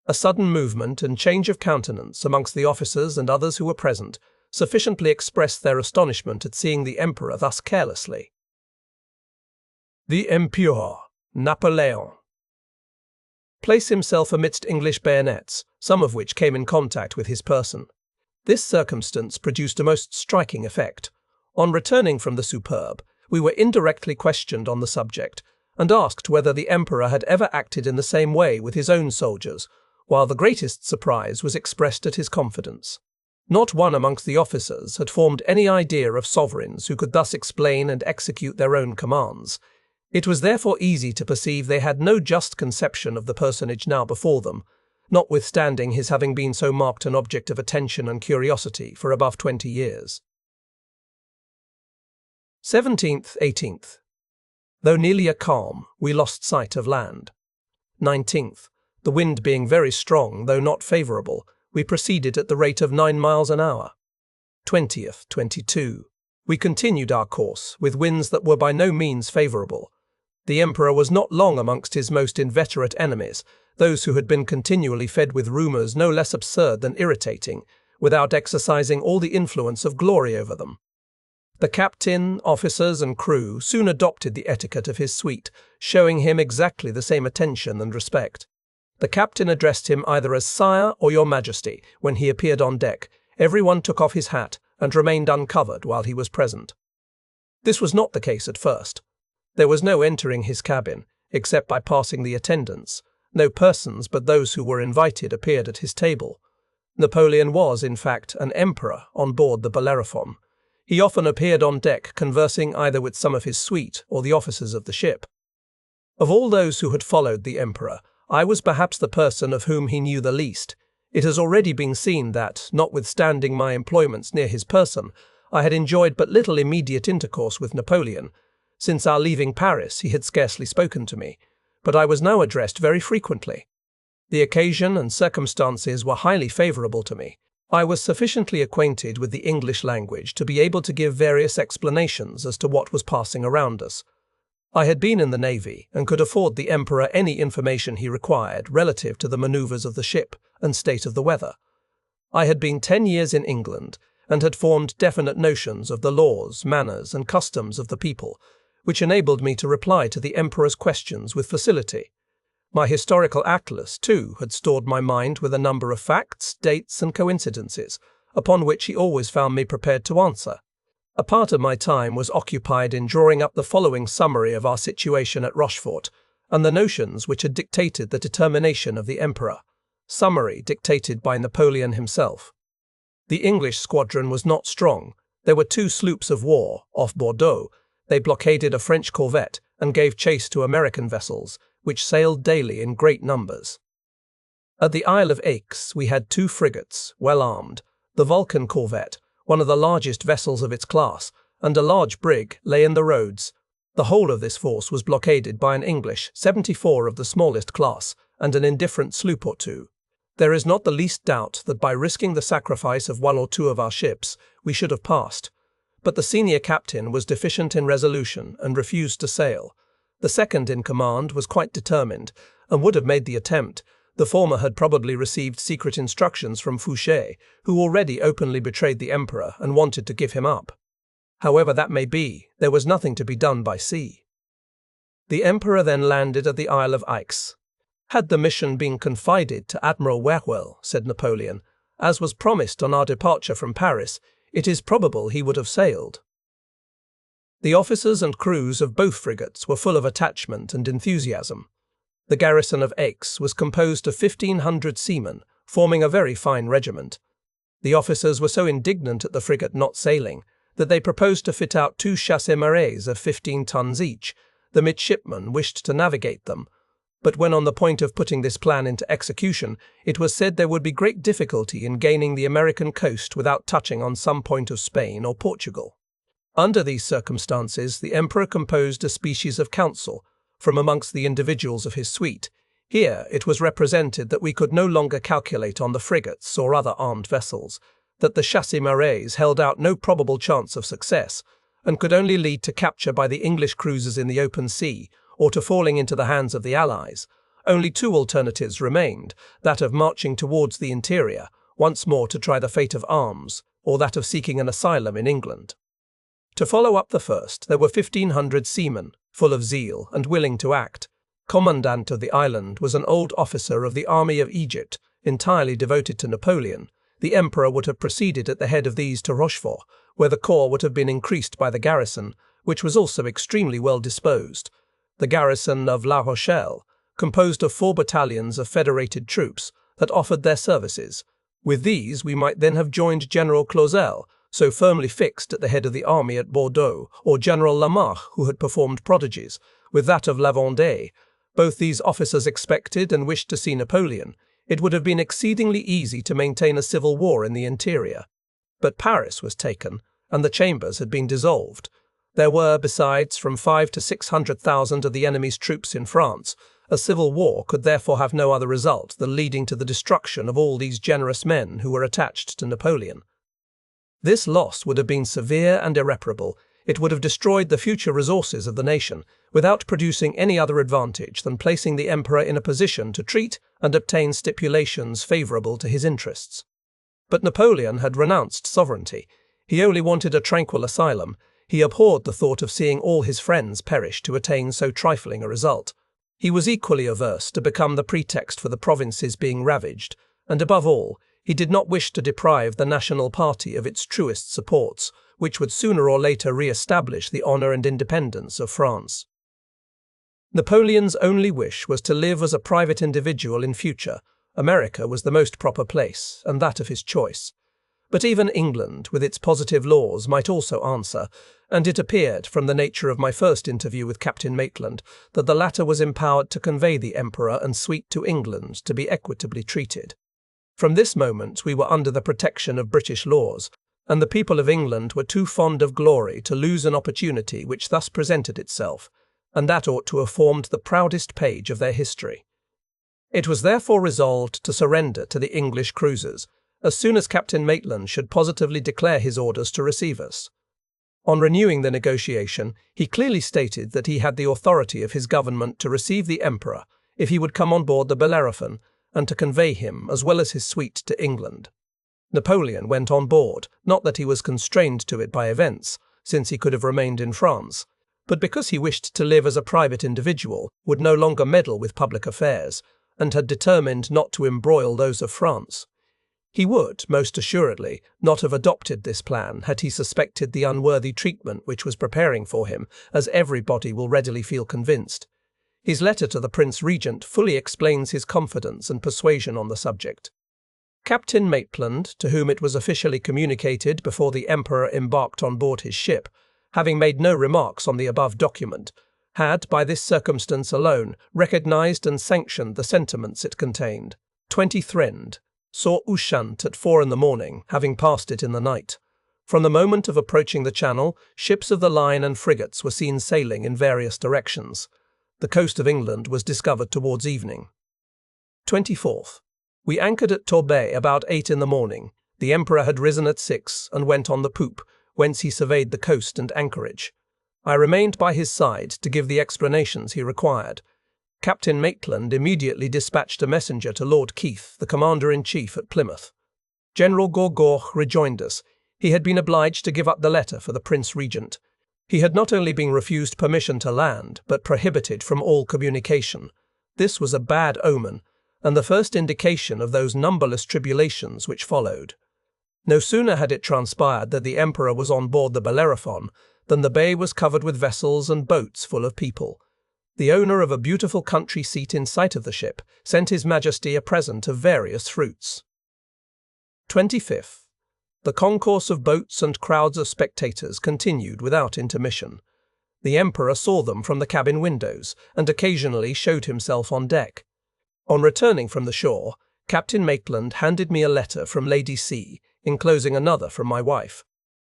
A sudden movement and change of countenance amongst the officers and others who were present sufficiently expressed their astonishment at seeing the emperor thus carelessly. The Emperor, Napoleon, place himself amidst English bayonets, some of which came in contact with his person. This circumstance produced a most striking effect. On returning from the Superbe, we were indirectly questioned on the subject, and asked whether the emperor had ever acted in the same way with his own soldiers, while the greatest surprise was expressed at his confidence. Not one amongst the officers had formed any idea of sovereigns who could thus explain and execute their own commands. It was therefore easy to perceive they had no just conception of the personage now before them, notwithstanding his having been so marked an object of attention and curiosity for above 20 years. 17th, 18th. Though nearly a calm, we lost sight of land. 19th. The wind being very strong, though not favourable, we proceeded at the rate of 9 miles an hour. 20th, 22. We continued our course, with winds that were by no means favourable. The emperor was not long amongst his most inveterate enemies, those who had been continually fed with rumours no less absurd than irritating, without exercising all the influence of glory over them. The captain, officers, and crew soon adopted the etiquette of his suite, showing him exactly the same attention and respect. The captain addressed him either as Sire or Your Majesty when he appeared on deck. Everyone took off his hat and remained uncovered while he was present. This was not the case at first. There was no entering his cabin, except by passing the attendants. No persons but those who were invited appeared at his table. Napoleon was, in fact, an emperor on board the Bellerophon. He often appeared on deck conversing either with some of his suite or the officers of the ship. Of all those who had followed the emperor, I was perhaps the person of whom he knew the least. It has already been seen that, notwithstanding my employments near his person, I had enjoyed but little immediate intercourse with Napoleon. Since our leaving Paris, he had scarcely spoken to me, but I was now addressed very frequently. The occasion and circumstances were highly favourable to me. I was sufficiently acquainted with the English language to be able to give various explanations as to what was passing around us. I had been in the navy and could afford the emperor any information he required relative to the manoeuvres of the ship and state of the weather. I had been 10 years in England and had formed definite notions of the laws, manners, and customs of the people, which enabled me to reply to the emperor's questions with facility. My historical atlas, too, had stored my mind with a number of facts, dates, and coincidences, upon which he always found me prepared to answer. A part of my time was occupied in drawing up the following summary of our situation at Rochefort, and the notions which had dictated the determination of the emperor. Summary dictated by Napoleon himself. The English squadron was not strong. There were 2 sloops of war off Bordeaux. They blockaded a French corvette and gave chase to American vessels, which sailed daily in great numbers. At the Isle of Aix, we had 2 frigates, well armed. The Vulcan corvette, one of the largest vessels of its class, and a large brig lay in the roads. The whole of this force was blockaded by an English 74 of the smallest class and an indifferent sloop or 2. There is not the least doubt that by risking the sacrifice of 1 or 2 of our ships, we should have passed. But the senior captain was deficient in resolution and refused to sail. The second in command was quite determined and would have made the attempt. The former had probably received secret instructions from Fouché, who already openly betrayed the emperor and wanted to give him up. However that may be, there was nothing to be done by sea. The emperor then landed at the Isle of Aix. "Had the mission been confided to Admiral Whewell," said Napoleon, "as was promised on our departure from Paris, it is probable he would have sailed." The officers and crews of both frigates were full of attachment and enthusiasm. The garrison of Aix was composed of 1,500 seamen, forming a very fine regiment. The officers were so indignant at the frigate not sailing that they proposed to fit out 2 chasse-marées of 15 tons each. The midshipmen wished to navigate them, but when on the point of putting this plan into execution, it was said there would be great difficulty in gaining the American coast without touching on some point of Spain or Portugal. Under these circumstances, the emperor composed a species of council from amongst the individuals of his suite. Here it was represented that we could no longer calculate on the frigates or other armed vessels, that the chasse-marées held out no probable chance of success, and could only lead to capture by the English cruisers in the open sea, or to falling into the hands of the Allies. Only 2 alternatives remained, that of marching towards the interior, once more to try the fate of arms, or that of seeking an asylum in England. To follow up the first, there were 1,500 seamen, full of zeal and willing to act. Commandant of the island was an old officer of the army of Egypt, entirely devoted to Napoleon. The emperor would have proceeded at the head of these to Rochefort, where the corps would have been increased by the garrison, which was also extremely well disposed. The garrison of La Rochelle, composed of 4 battalions of federated troops, that offered their services. With these we might then have joined General Clausel, so firmly fixed at the head of the army at Bordeaux, or General Lamarche, who had performed prodigies, with that of La Vendée. Both these officers expected and wished to see Napoleon. It would have been exceedingly easy to maintain a civil war in the interior. But Paris was taken, and the chambers had been dissolved. There were, besides, from 500,000 to 600,000 of the enemy's troops in France. A civil war could therefore have no other result than leading to the destruction of all these generous men who were attached to Napoleon. This loss would have been severe and irreparable. It would have destroyed the future resources of the nation, without producing any other advantage than placing the emperor in a position to treat and obtain stipulations favourable to his interests. But Napoleon had renounced sovereignty. He only wanted a tranquil asylum. He abhorred the thought of seeing all his friends perish to attain so trifling a result. He was equally averse to become the pretext for the provinces being ravaged, and above all, he did not wish to deprive the national party of its truest supports, which would sooner or later re-establish the honour and independence of France. Napoleon's only wish was to live as a private individual in future. America was the most proper place, and that of his choice. But even England, with its positive laws, might also answer, and it appeared, from the nature of my first interview with Captain Maitland, that the latter was empowered to convey the Emperor and suite to England to be equitably treated. From this moment we were under the protection of British laws, and the people of England were too fond of glory to lose an opportunity which thus presented itself, and that ought to have formed the proudest page of their history. It was therefore resolved to surrender to the English cruisers, as soon as Captain Maitland should positively declare his orders to receive us. On renewing the negotiation, he clearly stated that he had the authority of his government to receive the Emperor if he would come on board the Bellerophon, and to convey him, as well as his suite, to England. Napoleon went on board, not that he was constrained to it by events, since he could have remained in France, but because he wished to live as a private individual, would no longer meddle with public affairs, and had determined not to embroil those of France. He would, most assuredly, not have adopted this plan had he suspected the unworthy treatment which was preparing for him, as everybody will readily feel convinced. His letter to the Prince Regent fully explains his confidence and persuasion on the subject. Captain Maitland, to whom it was officially communicated before the Emperor embarked on board his ship, having made no remarks on the above document, had, by this circumstance alone, recognised and sanctioned the sentiments it contained. 20 saw Ushant at 4 in the morning, having passed it in the night. From the moment of approaching the channel, ships of the line and frigates were seen sailing in various directions. The coast of England was discovered towards evening. 24th. We anchored at Torbay about 8 in the morning. The Emperor had risen at 6 and went on the poop, whence he surveyed the coast and anchorage. I remained by his side to give the explanations he required. Captain Maitland immediately dispatched a messenger to Lord Keith, the Commander-in-Chief at Plymouth. General Gourgaud rejoined us. He had been obliged to give up the letter for the Prince Regent. He had not only been refused permission to land, but prohibited from all communication. This was a bad omen, and the first indication of those numberless tribulations which followed. No sooner had it transpired that the emperor was on board the Bellerophon than the bay was covered with vessels and boats full of people. The owner of a beautiful country seat in sight of the ship sent His Majesty a present of various fruits. 25th. The concourse of boats and crowds of spectators continued without intermission. The emperor saw them from the cabin windows and occasionally showed himself on deck. On returning from the shore, Captain Maitland handed me a letter from Lady C, enclosing another from my wife.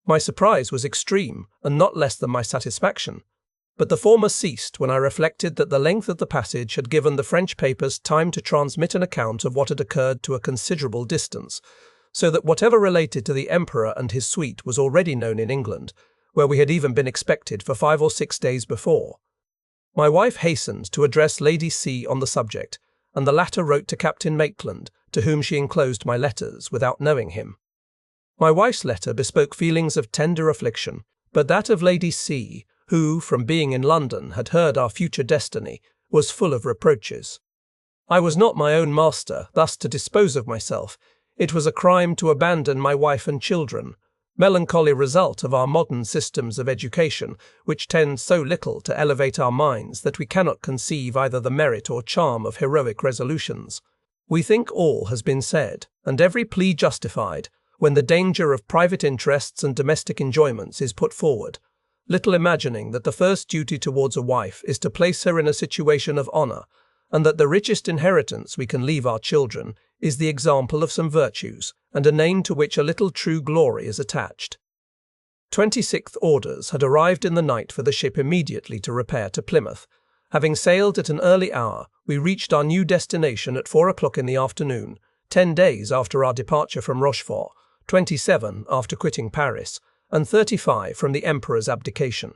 My surprise was extreme, and not less than my satisfaction. But the former ceased when I reflected that the length of the passage had given the French papers time to transmit an account of what had occurred to a considerable distance, so that whatever related to the emperor and his suite was already known in England, where we had even been expected for 5 or 6 days before. My wife hastened to address Lady C on the subject, and the latter wrote to Captain Maitland, to whom she enclosed my letters without knowing him. My wife's letter bespoke feelings of tender affliction, but that of Lady C, who, from being in London, had heard our future destiny, was full of reproaches. I was not my own master, thus to dispose of myself. It was a crime to abandon my wife and children, melancholy result of our modern systems of education, which tend so little to elevate our minds that we cannot conceive either the merit or charm of heroic resolutions. We think all has been said, and every plea justified, when the danger of private interests and domestic enjoyments is put forward, little imagining that the first duty towards a wife is to place her in a situation of honour, and that the richest inheritance we can leave our children is the example of some virtues, and a name to which a little true glory is attached. 26th orders had arrived in the night for the ship immediately to repair to Plymouth. Having sailed at an early hour, we reached our new destination at 4 o'clock in the afternoon, 10 days after our departure from Rochefort, 27 after quitting Paris, and 35 from the Emperor's abdication.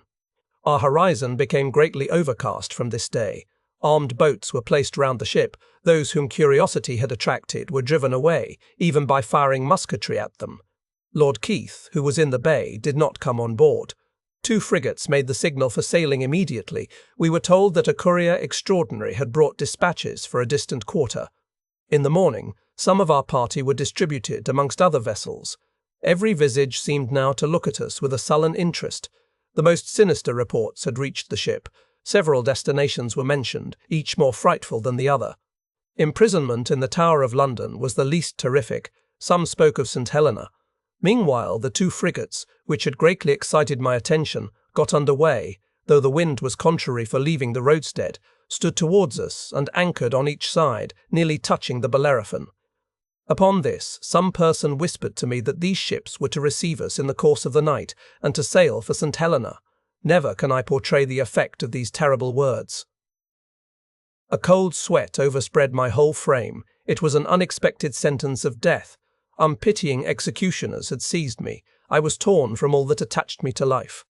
Our horizon became greatly overcast from this day. Armed boats were placed round the ship. Those whom curiosity had attracted were driven away, even by firing musketry at them. Lord Keith, who was in the bay, did not come on board. 2 frigates made the signal for sailing immediately. We were told that a courier extraordinary had brought dispatches for a distant quarter. In the morning, some of our party were distributed amongst other vessels. Every visage seemed now to look at us with a sullen interest. The most sinister reports had reached the ship. Several destinations were mentioned, each more frightful than the other. Imprisonment in the Tower of London was the least terrific. Some spoke of St. Helena. Meanwhile, the 2 frigates, which had greatly excited my attention, got under way, though the wind was contrary for leaving the roadstead, stood towards us and anchored on each side, nearly touching the Bellerophon. Upon this, some person whispered to me that these ships were to receive us in the course of the night and to sail for St. Helena. Never can I portray the effect of these terrible words. A cold sweat overspread my whole frame. It was an unexpected sentence of death. Unpitying executioners had seized me. I was torn from all that attached me to life.